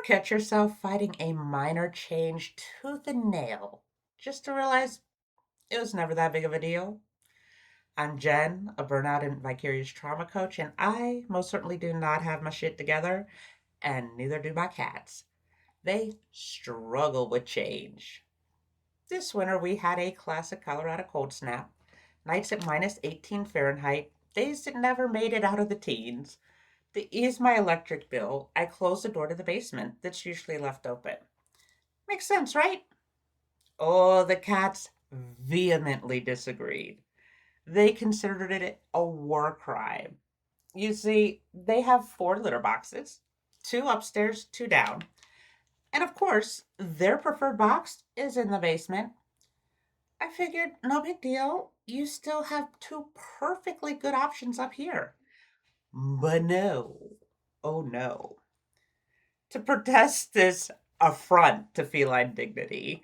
catch yourself fighting a minor change tooth and nail just to realize it was never that big of a deal? I'm Jen, a burnout and vicarious trauma coach, and I most certainly do not have my shit together, and neither do my cats. They struggle with change. This winter, we had a classic Colorado cold snap, nights at minus 18 Fahrenheit, days that never made it out of the teens. To ease my electric bill, I closed the door to the basement that's usually left open. Makes sense, right? Oh, the cats vehemently disagreed. They considered it a war crime. You see, they have four litter boxes, two upstairs, two down. And of course, their preferred box is in the basement. I figured, no big deal. You still have two perfectly good options up here. But no. Oh no. To protest this affront to feline dignity,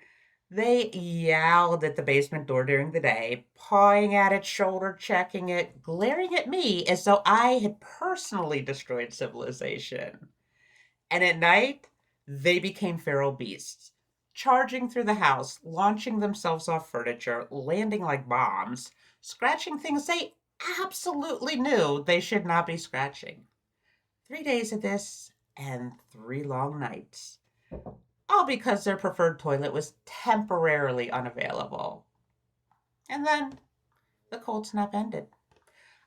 they yowled at the basement door during the day, pawing at it, shoulder checking it, glaring at me as though I had personally destroyed civilization. And at night, they became feral beasts, charging through the house, launching themselves off furniture, landing like bombs, scratching things they absolutely knew they should not be scratching. 3 days of this and 3 long nights, all because their preferred toilet was temporarily unavailable. And then the cold snap ended.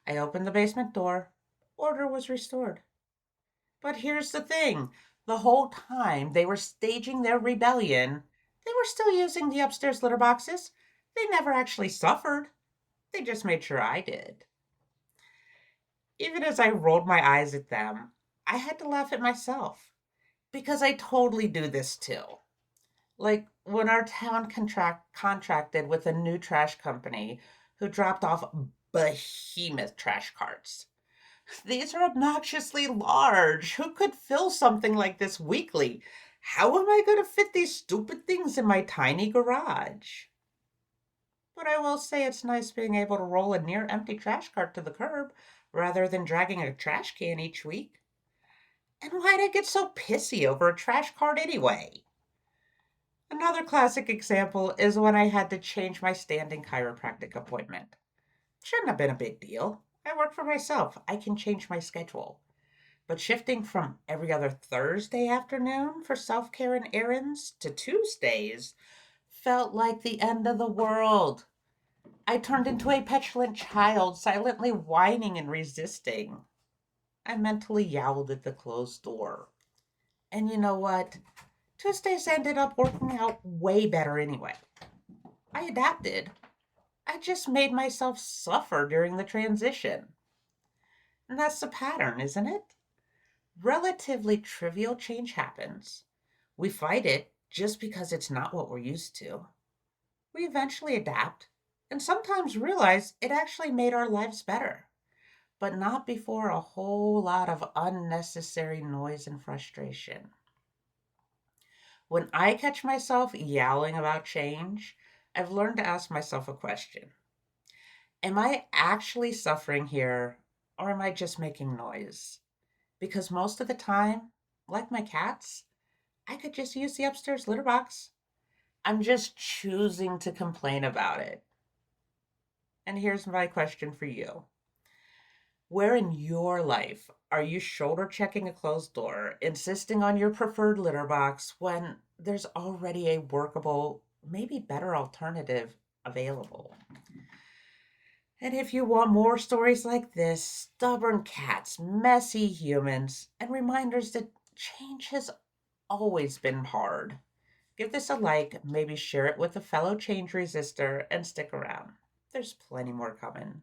I opened the basement door. Order was restored. But here's the thing, the whole time they were staging their rebellion, they were still using the upstairs litter boxes. They never actually suffered. They just made sure I did. Even as I rolled my eyes at them, I had to laugh at myself because I totally do this too. Like when our town contracted with a new trash company who dropped off behemoth trash carts. These are obnoxiously large. Who could fill something like this weekly? How am I going to fit these stupid things in my tiny garage? But I will say it's nice being able to roll a near empty trash cart to the curb rather than dragging a trash can each week. And why'd I get so pissy over a trash cart anyway? Another classic example is when I had to change my standing chiropractic appointment. Shouldn't have been a big deal. I work for myself. I can change my schedule. But shifting from every other Thursday afternoon for self care and errands to Tuesdays felt like the end of the world. I turned into a petulant child, silently whining and resisting. I mentally yowled at the closed door. And you know what? Tuesdays ended up working out way better anyway. I adapted. I just made myself suffer during the transition. And that's the pattern, isn't it? Relatively trivial change happens. We fight it just because it's not what we're used to. We eventually adapt and sometimes realize it actually made our lives better, but not before a whole lot of unnecessary noise and frustration. When I catch myself yowling about change, I've learned to ask myself a question. Am I actually suffering here, or am I just making noise? Because most of the time, like my cats, I could just use the upstairs litter box. I'm just choosing to complain about it. And here's my question for you. Where in your life are you shoulder checking a closed door, insisting on your preferred litter box when there's already a workable, maybe better alternative available? And if you want more stories like this, stubborn cats, messy humans, and reminders that change has always been hard, give this a like, maybe share it with a fellow change resistor, and stick around. There's plenty more coming.